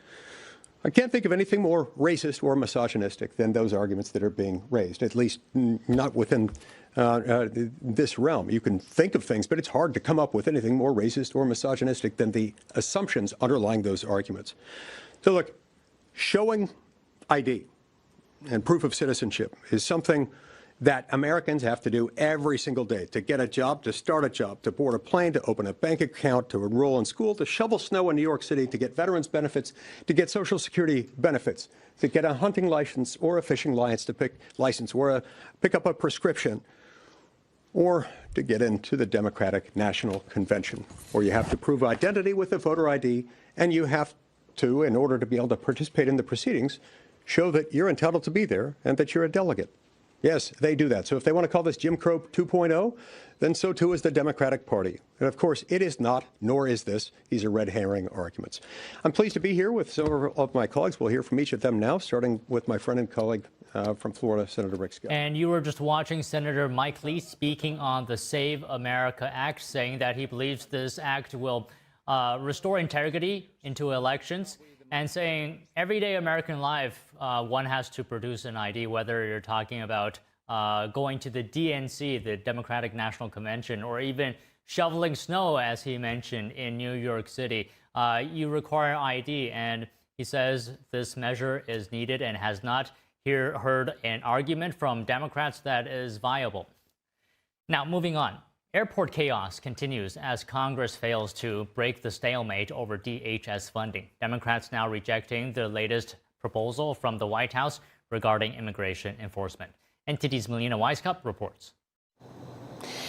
I can't think of anything more racist or misogynistic than those arguments that are being raised, at least not within this realm. You can think of things, but it's hard to come up with anything more racist or misogynistic than the assumptions underlying those arguments. So look, showing ID and proof of citizenship is something that Americans have to do every single day to get a job, to start a job, to board a plane, to open a bank account, to enroll in school, to shovel snow in New York City, to get veterans benefits, to get Social Security benefits, to get a hunting license or a fishing license or pick up a prescription, or to get into the Democratic National Convention, where you have to prove identity with a voter ID, and you have to, in order to be able to participate in the proceedings, show that you're entitled to be there and that you're a delegate. Yes, they do that. So if they want to call this Jim Crow 2.0, then so too is the Democratic Party. And of course, it is not, nor is this. These are red herring arguments. I'm pleased to be here with some of my colleagues. We'll hear from each of them now, starting with my friend and colleague from Florida, Senator Rick Scott. And you were just watching Senator Mike Lee speaking on the Save America Act, saying that he believes this act will restore integrity into elections, and saying everyday American life, one has to produce an ID, whether you're talking about going to the DNC, the Democratic National Convention, or even shoveling snow, as he mentioned, in New York City. You require ID, and he says this measure is needed and has not heard an argument from Democrats that is viable. Now, moving on. Airport chaos continues as Congress fails to break the stalemate over DHS funding. Democrats now rejecting the latest proposal from the White House regarding immigration enforcement. NTD's Melina Weisskopf reports.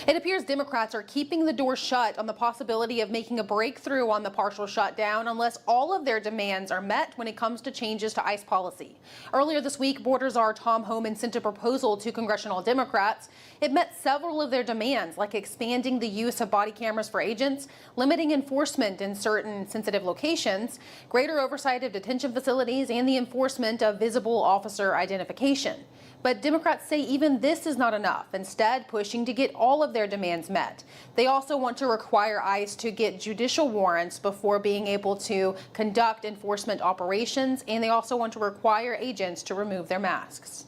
It appears Democrats are keeping the door shut on the possibility of making a breakthrough on the partial shutdown unless all of their demands are met when it comes to changes to ICE policy. Earlier this week, Border Czar Tom Homan sent a proposal to congressional Democrats. It met several of their demands, like expanding the use of body cameras for agents, limiting enforcement in certain sensitive locations, greater oversight of detention facilities, and the enforcement of visible officer identification. But Democrats say even this is not enough, instead pushing to get all of their demands met. They also want to require ICE to get judicial warrants before being able to conduct enforcement operations, and they also want to require agents to remove their masks.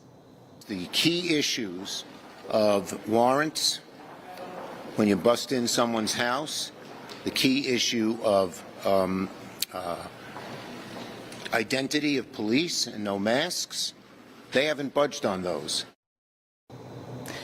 The key issues of warrants, when you bust in someone's house, the key issue of identity of police and no masks, they haven't budged on those.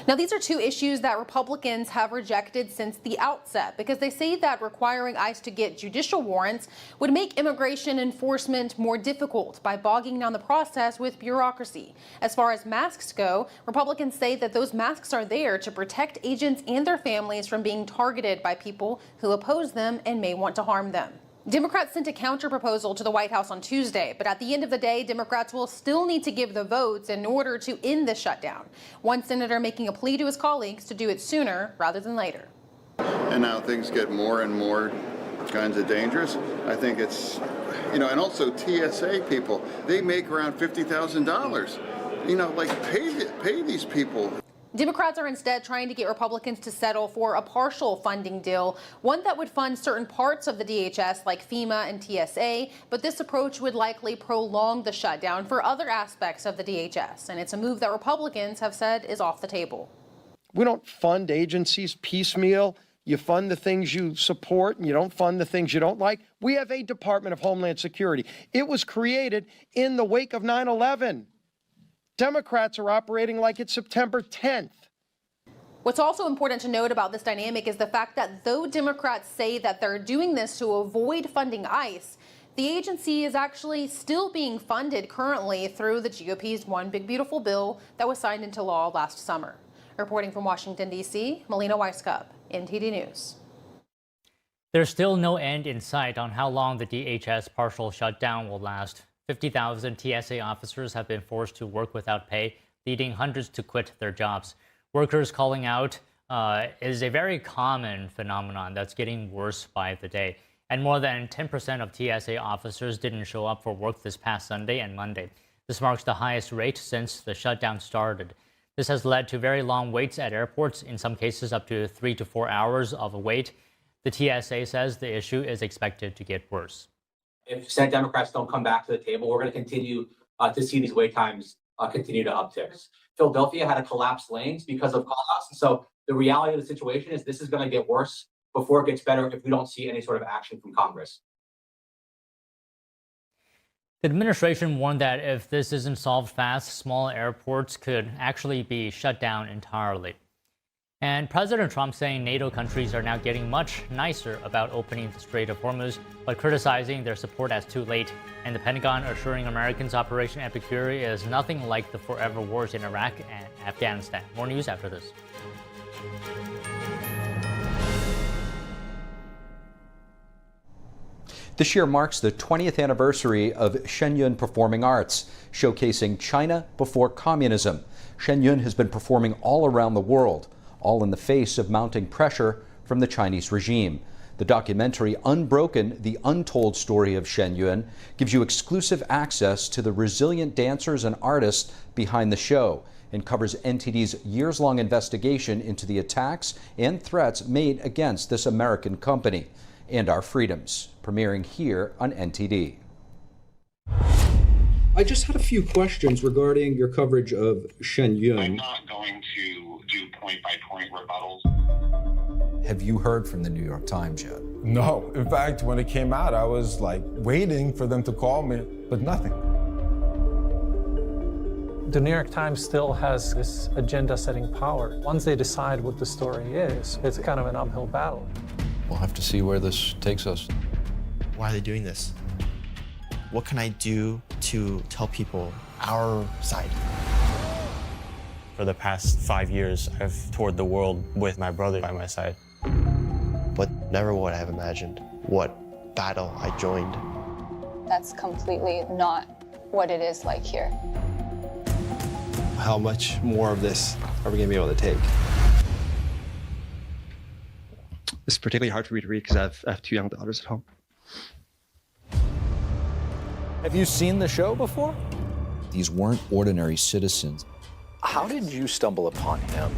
Now, these are two issues that Republicans have rejected since the outset because they say that requiring ICE to get judicial warrants would make immigration enforcement more difficult by bogging down the process with bureaucracy. As far as masks go, Republicans say that those masks are there to protect agents and their families from being targeted by people who oppose them and may want to harm them. Democrats sent a counter-proposal to the White House on Tuesday, but at the end of the day, Democrats will still need to give the votes in order to end the shutdown. One senator making a plea to his colleagues to do it sooner rather than later. And now things get more and more kinds of dangerous. I think it's, and also TSA people, they make around $50,000. Pay these people. Democrats are instead trying to get Republicans to settle for a partial funding deal, one that would fund certain parts of the DHS like FEMA and TSA, but this approach would likely prolong the shutdown for other aspects of the DHS, and it's a move that Republicans have said is off the table. We don't fund agencies piecemeal. You fund the things you support and you don't fund the things you don't like. We have a Department of Homeland Security. It was created in the wake of 9/11. Democrats are operating like it's September 10th. What's also important to note about this dynamic is the fact that though Democrats say that they're doing this to avoid funding ICE, the agency is actually still being funded currently through the GOP's One Big Beautiful Bill that was signed into law last summer. Reporting from Washington, D.C., Melina Weisskopf, NTD News. There's still no end in sight on how long the DHS partial shutdown will last. 50,000 TSA officers have been forced to work without pay, leading hundreds to quit their jobs. Workers calling out is a very common phenomenon that's getting worse by the day. And more than 10% of TSA officers didn't show up for work this past Sunday and Monday. This marks the highest rate since the shutdown started. This has led to very long waits at airports, in some cases up to 3 to 4 hours of a wait. The TSA says the issue is expected to get worse. If Senate Democrats don't come back to the table, we're going to continue to see these wait times continue to uptick. Philadelphia had to collapse lanes because of call-outs. And so the reality of the situation is this is going to get worse before it gets better if we don't see any sort of action from Congress. The administration warned that if this isn't solved fast, small airports could actually be shut down entirely. And President Trump saying NATO countries are now getting much nicer about opening the Strait of Hormuz, but criticizing their support as too late. And the Pentagon assuring Americans Operation Epicure is nothing like the forever wars in Iraq and Afghanistan. More news after this. This year marks the 20th anniversary of Shenyun Performing Arts, showcasing China before communism. Shenyun has been performing all around the world, all in the face of mounting pressure from the Chinese regime. The documentary Unbroken, the Untold Story of Shenyun gives you exclusive access to the resilient dancers and artists behind the show and covers NTD's years-long investigation into the attacks and threats made against this American company and our freedoms, premiering here on NTD. I just had a few questions regarding your coverage of Shenyun. I'm not going to do point-by-point rebuttals. Have you heard from the New York Times yet? No. In fact, when it came out, I was like waiting for them to call me, but nothing. The New York Times still has this agenda-setting power. Once they decide what the story is, it's kind of an uphill battle. We'll have to see where this takes us. Why are they doing this? What can I do to tell people our side? For the past 5 years, I've toured the world with my brother by my side. But never would I have imagined what battle I joined. That's completely not what it is like here. How much more of this are we going to be able to take? It's particularly hard for me to read because I have two young daughters at home. Have you seen the show before? These weren't ordinary citizens. How did you stumble upon him?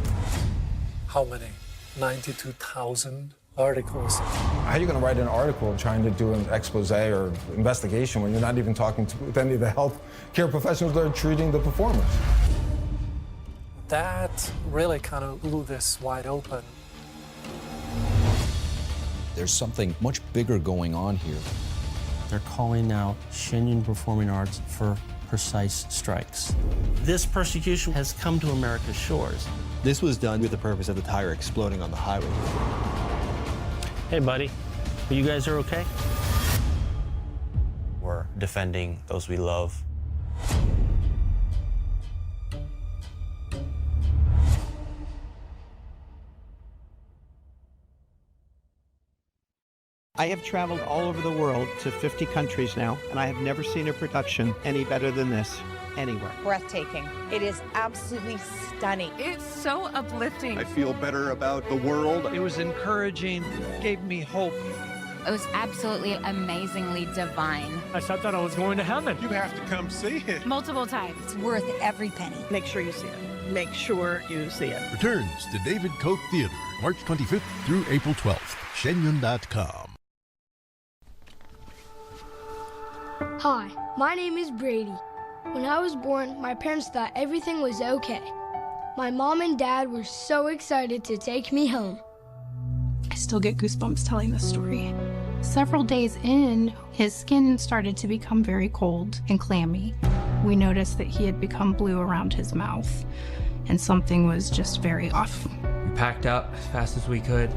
How many? 92,000 articles. How are you going to write an article trying to do an expose or investigation when you're not even talking to any of the health care professionals that are treating the performers? That really kind of blew this wide open. There's something much bigger going on here. They're calling now Shenyun Performing Arts for precise strikes. This persecution has come to America's shores. This was done with the purpose of the tire exploding on the highway. Hey, buddy, you guys are okay? We're defending those we love. I have traveled all over the world to 50 countries now, and I have never seen a production any better than this anywhere. Breathtaking. It is absolutely stunning. It's so uplifting. I feel better about the world. It was encouraging, gave me hope. It was absolutely amazingly divine. I thought that I was going to heaven. You have to come see it. Multiple times. It's worth every penny. Make sure you see it. Make sure you see it. Returns to David Koch Theater, March 25th through April 12th. Shenyun.com. Hi, my name is Brady. When I was born, my parents thought everything was okay. My mom and dad were so excited to take me home. I still get goosebumps telling this story. Several days in, his skin started to become very cold and clammy. We noticed that he had become blue around his mouth, and something was just very off. We packed up as fast as we could.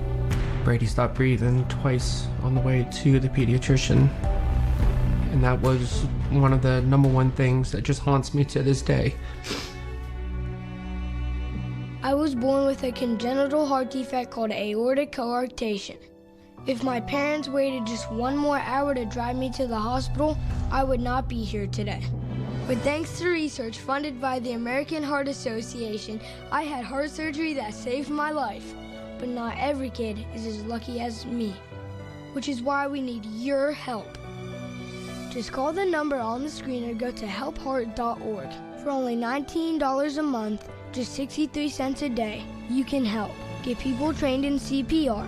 Brady stopped breathing twice on the way to the pediatrician. And that was one of the #1 things that just haunts me to this day. I was born with a congenital heart defect called aortic coarctation. If my parents waited just one more hour to drive me to the hospital, I would not be here today. But thanks to research funded by the American Heart Association, I had heart surgery that saved my life. But not every kid is as lucky as me, which is why we need your help. Just call the number on the screen or go to helpheart.org. For only $19 a month, just 63 cents a day, you can help. Get people trained in CPR.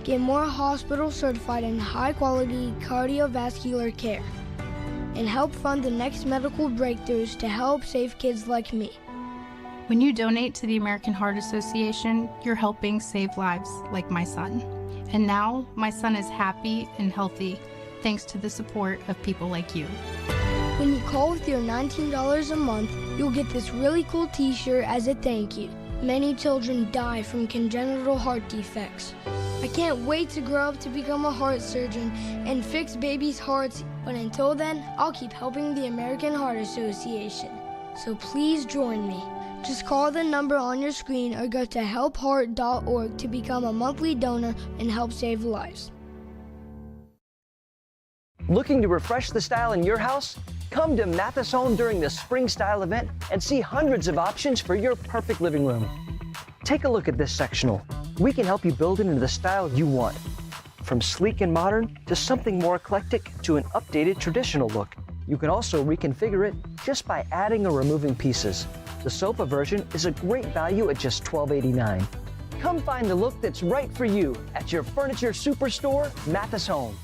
Get more hospitals certified in high-quality cardiovascular care. And help fund the next medical breakthroughs to help save kids like me. When you donate to the American Heart Association, you're helping save lives like my son. And now, my son is happy and healthy, thanks to the support of people like you. When you call with your $19 a month, you'll get this really cool t-shirt as a thank you. Many children die from congenital heart defects. I can't wait to grow up to become a heart surgeon and fix babies' hearts, but until then, I'll keep helping the American Heart Association. So please join me. Just call the number on your screen or go to helpheart.org to become a monthly donor and help save lives. Looking to refresh the style in your house? Come to Mathis Home during the Spring Style event and see hundreds of options for your perfect living room. Take a look at this sectional. We can help you build it into the style you want. From sleek and modern to something more eclectic to an updated traditional look. You can also reconfigure it just by adding or removing pieces. The sofa version is a great value at just $12.89. Come find the look that's right for you at your furniture superstore, Mathis Home.